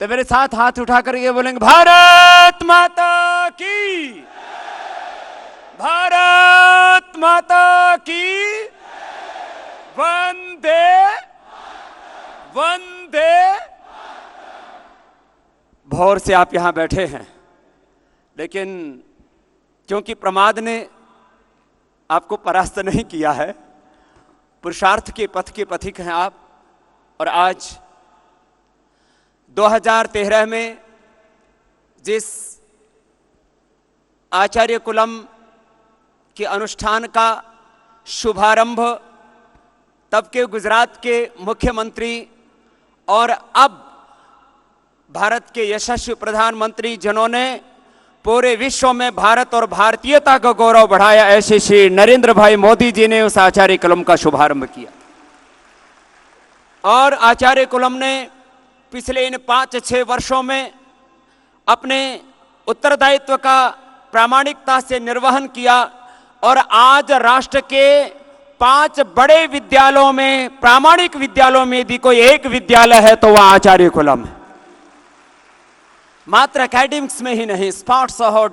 तो मेरे साथ हाथ उठा कर ये बोलेंगे, भारत माता की, भारत माता की, वंदे वंदे। भोर से आप यहां बैठे हैं, लेकिन क्योंकि प्रमाद ने आपको परास्त नहीं किया है, पुरुषार्थ के पथ के पथिक हैं आप। और आज 2013 में जिस आचार्य कुलम के अनुष्ठान का शुभारंभ तब के गुजरात के मुख्यमंत्री और अब भारत के यशस्वी प्रधानमंत्री जिन्होंने पूरे विश्व में भारत और भारतीयता का गौरव बढ़ाया, ऐसे श्री नरेंद्र भाई मोदी जी ने उस आचार्य कुलम का शुभारंभ किया। और आचार्य कुलम ने पिछले इन 5-6 वर्षों में अपने उत्तरदायित्व का प्रामाणिकता से निर्वहन किया और आज राष्ट्र के 5 बड़े विद्यालयों में, प्रामाणिक विद्यालयों में यदि कोई एक विद्यालय है तो वह आचार्य कुलम है। मात्र एकेडमिक्स में ही नहीं, स्पोर्ट्स हो,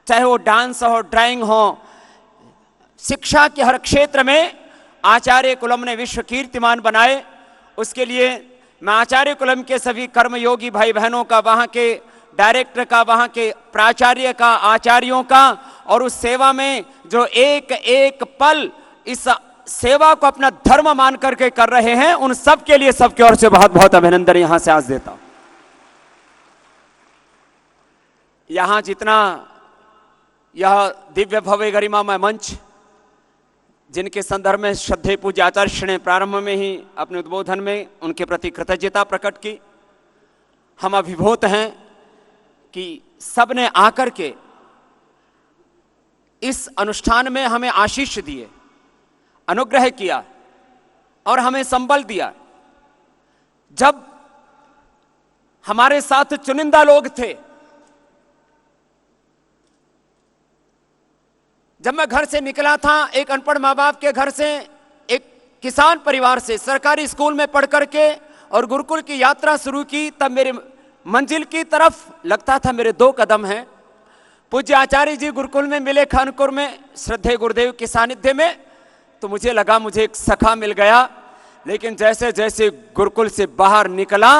चाहे वो डांस हो, ड्राइंग हो, शिक्षा के हर क्षेत्र में आचार्य कुलम ने विश्व कीर्तिमान बनाए। उसके लिए मैं आचार्य कुलम के सभी कर्मयोगी भाई बहनों का, वहाँ के डायरेक्टर का, वहाँ के प्राचार्य का, आचार्यों का, और उस सेवा में जो एक एक पल इस सेवा को अपना धर्म मान करके कर रहे हैं, उन सब के लिए सबकी ओर से बहुत बहुत अभिनंदन यहां से आज देता हूं। यहां जितना यह दिव्य भव्य गरिमामय मंच, जिनके संदर्भ में श्रद्धेय पूज्य आचार्य ने प्रारंभ में ही अपने उद्बोधन में उनके प्रति कृतज्ञता प्रकट की, हम अभिभूत हैं कि सबने आकर के इस अनुष्ठान में हमें आशीष दिए, अनुग्रह किया और हमें संबल दिया। जब हमारे साथ चुनिंदा लोग थे, जब मैं घर से निकला था, एक अनपढ़ माँ बाप के घर से, एक किसान परिवार से, सरकारी स्कूल में पढ़ करके और गुरुकुल की यात्रा शुरू की, तब मेरे मंजिल की तरफ लगता था मेरे 2 कदम हैं। पूज्य आचार्य जी गुरुकुल में मिले, खानपुर में, श्रद्धेय गुरुदेव के सानिध्य में, तो मुझे लगा मुझे एक सखा मिल गया। लेकिन जैसे जैसे गुरुकुल से बाहर निकला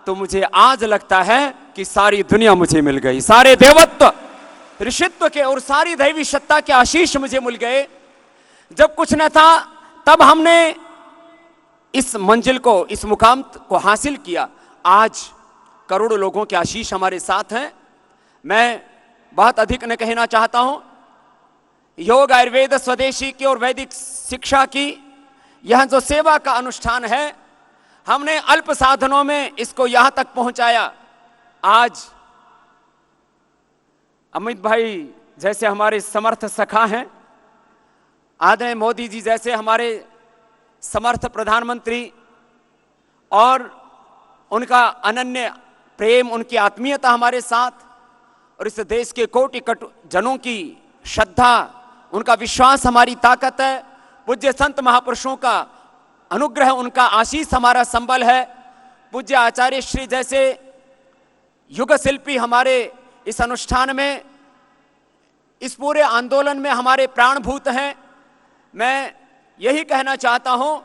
तो मुझे आज लगता है कि सारी दुनिया मुझे मिल गई, सारे देवत्व, ऋषित्व के और सारी दैवी सत्ता के आशीष मुझे मिल गए। जब कुछ न था तब हमने इस मंजिल को, इस मुकाम को हासिल किया। आज करोड़ों लोगों के आशीष हमारे साथ हैं। मैं बहुत अधिक न कहना चाहता हूं। योग, आयुर्वेद, स्वदेशी की और वैदिक शिक्षा की यह जो सेवा का अनुष्ठान है, हमने अल्प साधनों में इसको यहां तक पहुंचाया। आज अमित भाई जैसे हमारे समर्थ सखा हैं, आदरणीय मोदी जी जैसे हमारे समर्थ प्रधानमंत्री, और उनका अनन्य प्रेम, उनकी आत्मीयता हमारे साथ, और इस देश के कोटि जनों की श्रद्धा, उनका विश्वास हमारी ताकत है। पूज्य संत महापुरुषों का अनुग्रह, उनका आशीष हमारा संबल है। पूज्य आचार्य श्री जैसे युग शिल्पी हमारे इस अनुष्ठान में, इस पूरे आंदोलन में हमारे प्राणभूत हैं। मैं यही कहना चाहता हूं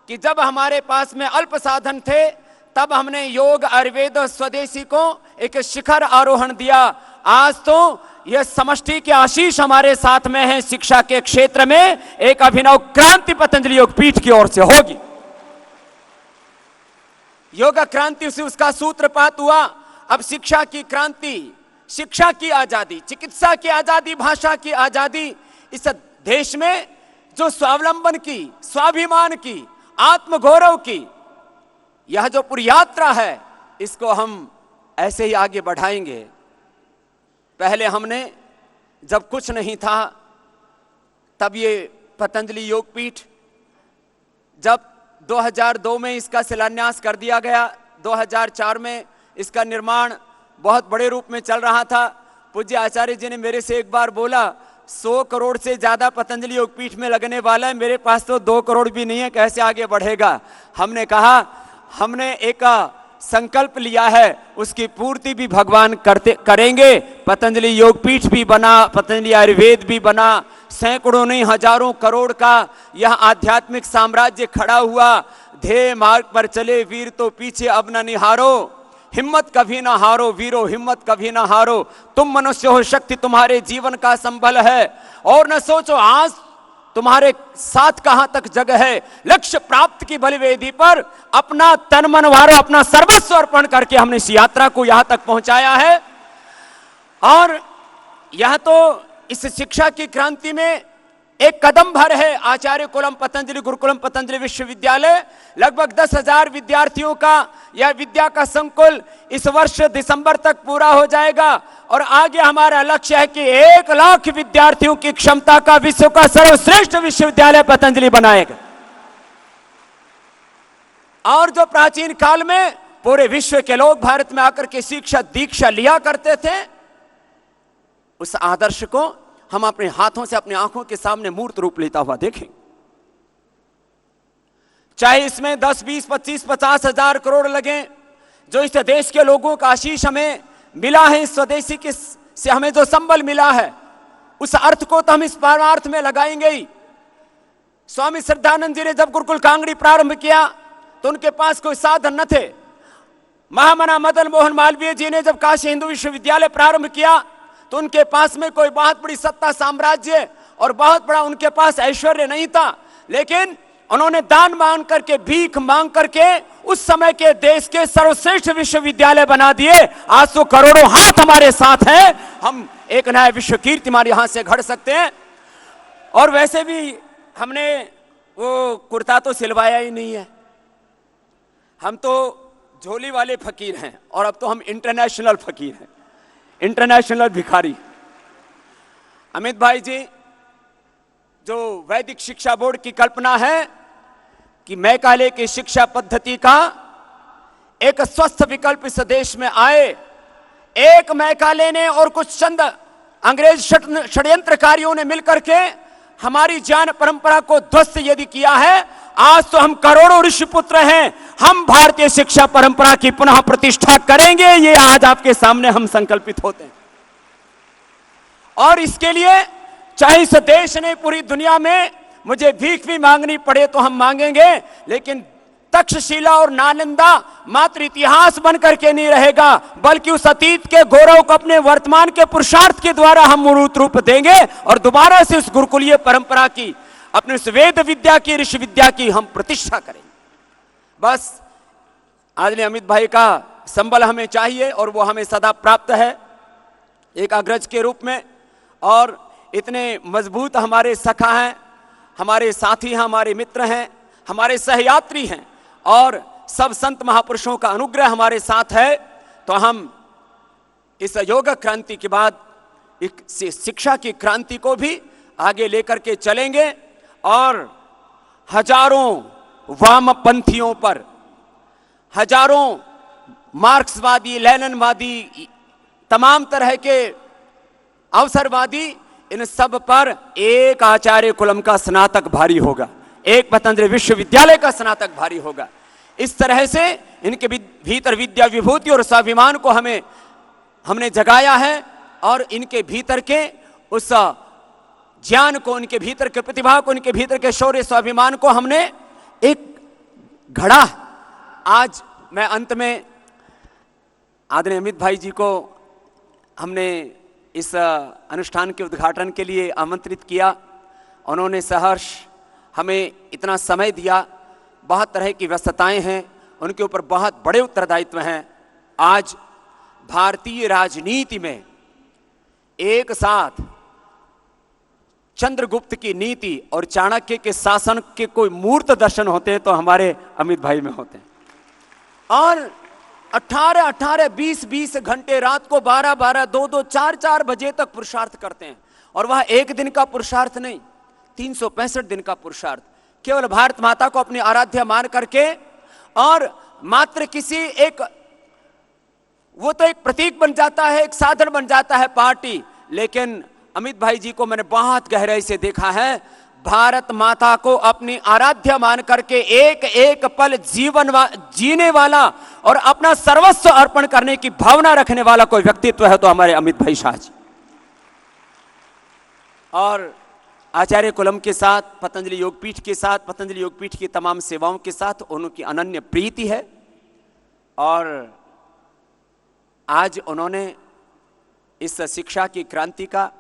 कि जब हमारे पास में अल्प साधन थे, तब हमने योग, आयुर्वेद और स्वदेशी को एक शिखर आरोहण दिया। आज तो यह समष्टि के आशीष हमारे साथ में है। शिक्षा के क्षेत्र में एक अभिनव क्रांति पतंजलि योग पीठ की ओर से होगी। योग क्रांति से उसका सूत्रपात हुआ। अब शिक्षा की क्रांति, शिक्षा की आजादी, चिकित्सा की आजादी, भाषा की आजादी, इस देश में जो स्वावलंबन की, स्वाभिमान की, आत्मगौरव की यह जो पूरी यात्रा है, इसको हम ऐसे ही आगे बढ़ाएंगे। पहले हमने, जब कुछ नहीं था, तब ये पतंजलि योगपीठ, जब 2002 में इसका शिलान्यास कर दिया गया, 2004 में इसका निर्माण बहुत बड़े रूप में चल रहा था। पूज्य आचार्य जी ने मेरे से एक बार बोला, 100 करोड़ से ज्यादा पतंजलि योगपीठ में लगने वाला है, मेरे पास तो 2 करोड़ भी नहीं है, कैसे आगे बढ़ेगा। हमने कहा, हमने एक संकल्प लिया है उसकी पूर्ति भी भगवान करेंगे। पतंजलि योगपीठ भी बना, पतंजलि आयुर्वेद भी बना, सैकड़ों नहीं हजारों करोड़ का यह आध्यात्मिक साम्राज्य खड़ा हुआ। ध्येय मार्ग पर चले वीर तो पीछे अब न निहारो, हिम्मत कभी ना हारो वीरो, हिम्मत कभी ना हारो। तुम मनुष्य हो, शक्ति तुम्हारे जीवन का संबल है, और न सोचो आज तुम्हारे साथ कहां तक जगह है। लक्ष्य प्राप्त की बलिवेदी पर अपना तन मन वारो, अपना सर्वस्व अर्पण करके हमने इस यात्रा को यहां तक पहुंचाया है। और यह तो इस शिक्षा की क्रांति में एक कदम भर है। आचार्य कुलम पतंजलि गुरुकुलम पतंजलि विश्वविद्यालय लगभग 10,000 विद्यार्थियों का यह विद्या का संकुल इस वर्ष दिसंबर तक पूरा हो जाएगा, और आगे हमारा लक्ष्य है कि 1 लाख विद्यार्थियों की क्षमता का विश्व का सर्वश्रेष्ठ विश्वविद्यालय पतंजलि बनाएगा। और जो प्राचीन काल में पूरे विश्व के लोग भारत में आकर के शिक्षा दीक्षा लिया करते थे, उस आदर्श को हम अपने हाथों से अपनी आंखों के सामने मूर्त रूप लेता हुआ देखें। चाहे इसमें 10, 20, 25, 50 हजार करोड़ लगे, जो इस देश के लोगों का आशीष हमें मिला है, इस स्वदेशी के से हमें जो संबल मिला है, उस अर्थ को तो हम इस परमार्थ में लगाएंगे ही। स्वामी श्रद्धानंद जी ने जब गुरुकुल कांगड़ी प्रारंभ किया तो उनके पास कोई साधन न थे। महामना मदन मोहन मालवीय जी ने जब काशी हिंदू विश्वविद्यालय प्रारंभ किया तो उनके पास में कोई बहुत बड़ी सत्ता साम्राज्य और बहुत बड़ा उनके पास ऐश्वर्य नहीं था, लेकिन उन्होंने दान मांग करके, भीख मांग करके उस समय के देश के सर्वश्रेष्ठ विश्वविद्यालय बना दिए। आज तो करोड़ों हाथ हमारे साथ हैं, हम एक नया विश्व कीर्तिमान यहां से घड़ सकते हैं। और वैसे भी हमने वो कुर्ता तो सिलवाया ही नहीं है, हम तो झोली वाले फकीर हैं, और अब तो हम इंटरनेशनल फकीर हैं, इंटरनेशनल भिखारी। अमित भाई जी, जो वैदिक शिक्षा बोर्ड की कल्पना है कि मैकाले की शिक्षा पद्धति का एक स्वस्थ विकल्प इस देश में आए, एक मैकाले ने और कुछ चंद अंग्रेज षड्यंत्रकारियों ने मिलकर के हमारी ज्ञान परंपरा को ध्वस्त यदि किया है, आज तो हम करोड़ों ऋषिपुत्र हैं, हम भारतीय शिक्षा परंपरा की पुनः प्रतिष्ठा करेंगे, ये आज आपके सामने हम संकल्पित होते हैं। और इसके लिए चाहे इस देश ने पूरी दुनिया में मुझे भीख भी मांगनी पड़े तो हम मांगेंगे, लेकिन तक्षशिला और नालंदा मात्र इतिहास बन करके नहीं रहेगा, बल्कि उस अतीत के गौरव को अपने वर्तमान के पुरुषार्थ के द्वारा हम मूर्त रूप देंगे, और दोबारा से उस गुरुकुलीय परंपरा की, अपने उस वेद विद्या की, ऋषि विद्या की हम प्रतिष्ठा करेंगे। बस आदरणीय अमित भाई का संबल हमें चाहिए, और वो हमें सदा प्राप्त है एक अग्रज के रूप में। और इतने मजबूत हमारे सखा हैं, हमारे साथी हैं, हमारे मित्र हैं, हमारे सहयात्री हैं, और सब संत महापुरुषों का अनुग्रह हमारे साथ है, तो हम इस योग क्रांति के बाद एक शिक्षा की क्रांति को भी आगे लेकर के चलेंगे, और हजारों वामपंथियों पर, हजारों मार्क्सवादी, लेनिनवादी, तमाम तरह के अवसरवादी, इन सब पर एक आचार्य कुलम का स्नातक भारी होगा, एक पतंजलि विश्वविद्यालय का स्नातक भारी होगा। इस तरह से इनके भीतर विद्या विभूति और स्वाभिमान को हमने जगाया है, और इनके भीतर के उस ज्ञान को, इनके भीतर के प्रतिभा को, इनके भीतर के शौर्य स्वाभिमान को हमने एक घड़ा। आज मैं अंत में आदरणीय अमित भाई जी को हमने इस अनुष्ठान के उद्घाटन के लिए आमंत्रित किया, उन्होंने सहर्ष हमें इतना समय दिया। बहुत तरह की व्यस्तताएं हैं, उनके ऊपर बहुत बड़े उत्तरदायित्व हैं। आज भारतीय राजनीति में एक साथ चंद्रगुप्त की नीति और चाणक्य के शासन के कोई मूर्त दर्शन होते हैं तो हमारे अमित भाई में होते हैं। और 18-18, 20-20 घंटे, रात को 12-12, 2-2, 4-4 बजे तक पुरुषार्थ करते हैं, और वह एक दिन का पुरुषार्थ नहीं, 365 दिन का पुरुषार्थ, केवल भारत माता को अपनी आराध्य मान करके। और मात्र किसी एक, वो तो एक प्रतीक बन जाता है, एक साधन बन जाता है पार्टी, लेकिन अमित भाई जी को मैंने बहुत गहराई से देखा है, भारत माता को अपनी आराध्य मान करके एक एक पल जीने वाला और अपना सर्वस्व अर्पण करने की भावना रखने वाला कोई व्यक्तित्व है तो हमारे अमित भाई शाह जी। और आचार्य कुलम के साथ, पतंजलि योगपीठ के साथ, पतंजलि योगपीठ की तमाम सेवाओं के साथ उनकी अनन्य प्रीति है। और आज उन्होंने इस शिक्षा की क्रांति का,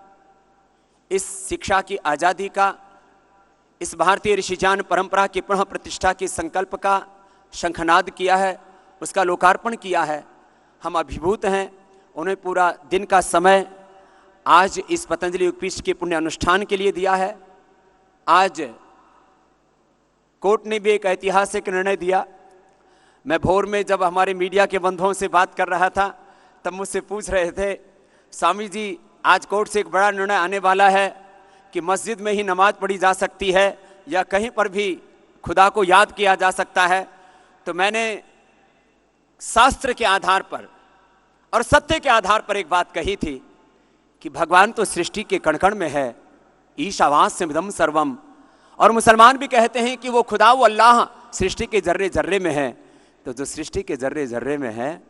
इस शिक्षा की आज़ादी का, इस भारतीय ऋषिजान परंपरा की पुनः प्रतिष्ठा के संकल्प का शंखनाद किया है, उसका लोकार्पण किया है। हम अभिभूत हैं। उन्हें पूरा दिन का समय आज इस पतंजलि योगपीठ के पुण्य अनुष्ठान के लिए दिया है। आज कोर्ट ने भी एक ऐतिहासिक निर्णय दिया। मैं भोर में जब हमारे मीडिया के बंधुओं से बात कर रहा था तब मुझसे पूछ रहे थे, स्वामी जी आज कोर्ट से एक बड़ा निर्णय आने वाला है कि मस्जिद में ही नमाज पढ़ी जा सकती है या कहीं पर भी खुदा को याद किया जा सकता है। तो मैंने शास्त्र के आधार पर और सत्य के आधार पर एक बात कही थी कि भगवान तो सृष्टि के कण-कण में है, ईशावास्यमिदं सर्वम। और मुसलमान भी कहते हैं कि वो खुदा, वो अल्लाह सृष्टि के जर्रे जर्रे में है। तो जो सृष्टि के जर्रे जर्रे में है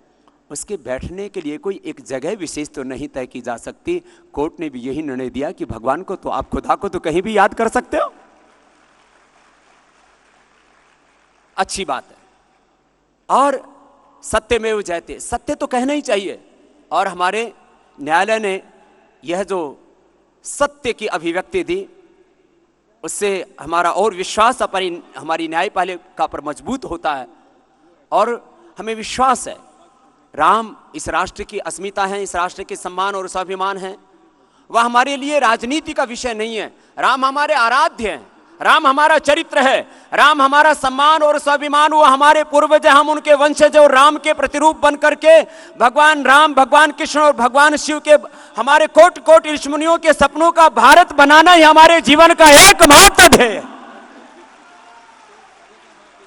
उसके बैठने के लिए कोई एक जगह विशेष तो नहीं तय की जा सकती। कोर्ट ने भी यही निर्णय दिया कि भगवान को तो आप खुदा को तो कहीं भी याद कर सकते हो। अच्छी बात है। और सत्यमेव जयते, सत्य तो कहना ही चाहिए। और हमारे न्यायालय ने यह जो सत्य की अभिव्यक्ति दी उससे हमारा और विश्वास हमारी न्यायपालिका पर मजबूत होता है। और हमें विश्वास है राम इस राष्ट्र की अस्मिता है, इस राष्ट्र के सम्मान और स्वाभिमान है। वह हमारे लिए राजनीति का विषय नहीं है। राम हमारे आराध्य हैं, राम हमारा चरित्र है, राम हमारा सम्मान और स्वाभिमान। वो हमारे पूर्वज, हम उनके वंशज और राम के प्रतिरूप बन करके भगवान राम, भगवान कृष्ण और भगवान शिव के हमारे कोटि कोटि ऋषि मुनियों के सपनों का भारत बनाना ही हमारे जीवन का एकमात्र ध्येय है।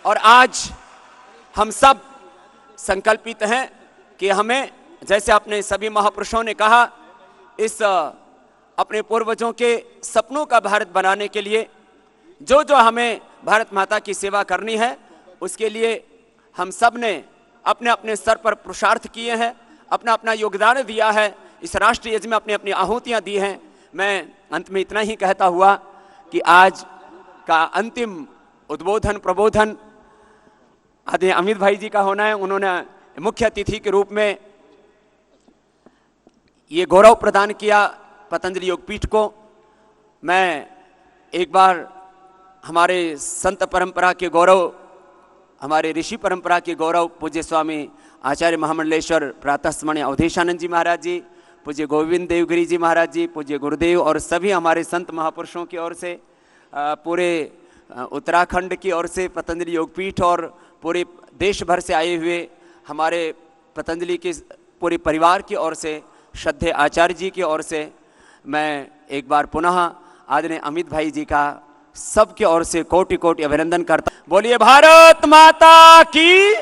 और आज हम सब संकल्पित हैं कि हमें, जैसे अपने सभी महापुरुषों ने कहा, इस अपने पूर्वजों के सपनों का भारत बनाने के लिए जो जो हमें भारत माता की सेवा करनी है उसके लिए हम सब ने अपने अपने स्तर पर पुरुषार्थ किए हैं, अपना अपना योगदान दिया है, इस राष्ट्रीय यज्ञ में अपनी अपनी आहुतियाँ दी हैं। मैं अंत में इतना ही कहता हुआ कि आज का अंतिम उद्बोधन प्रबोधन आदरणीय अमित भाई जी का होना है। उन्होंने मुख्य अतिथि के रूप में ये गौरव प्रदान किया पतंजलि योगपीठ को। मैं एक बार हमारे संत परंपरा के गौरव, हमारे ऋषि परंपरा के गौरव पूज्य स्वामी आचार्य महामंडलेश्वर प्रातः स्मरणीय अवधेशानंद जी महाराज जी, पूज्य गोविंद देवगिरी जी महाराज जी, पूज्य गुरुदेव और सभी हमारे संत महापुरुषों की ओर से, पूरे उत्तराखंड की ओर से, पतंजलि योगपीठ और पूरे देश भर से आए हुए हमारे पतंजलि के पूरे परिवार की ओर से, श्रद्धेय आचार्य जी की ओर से मैं एक बार पुनः आदरणीय अमित भाई जी का सबके ओर से कोटि कोटि अभिनंदन करता। बोलिए भारत माता की।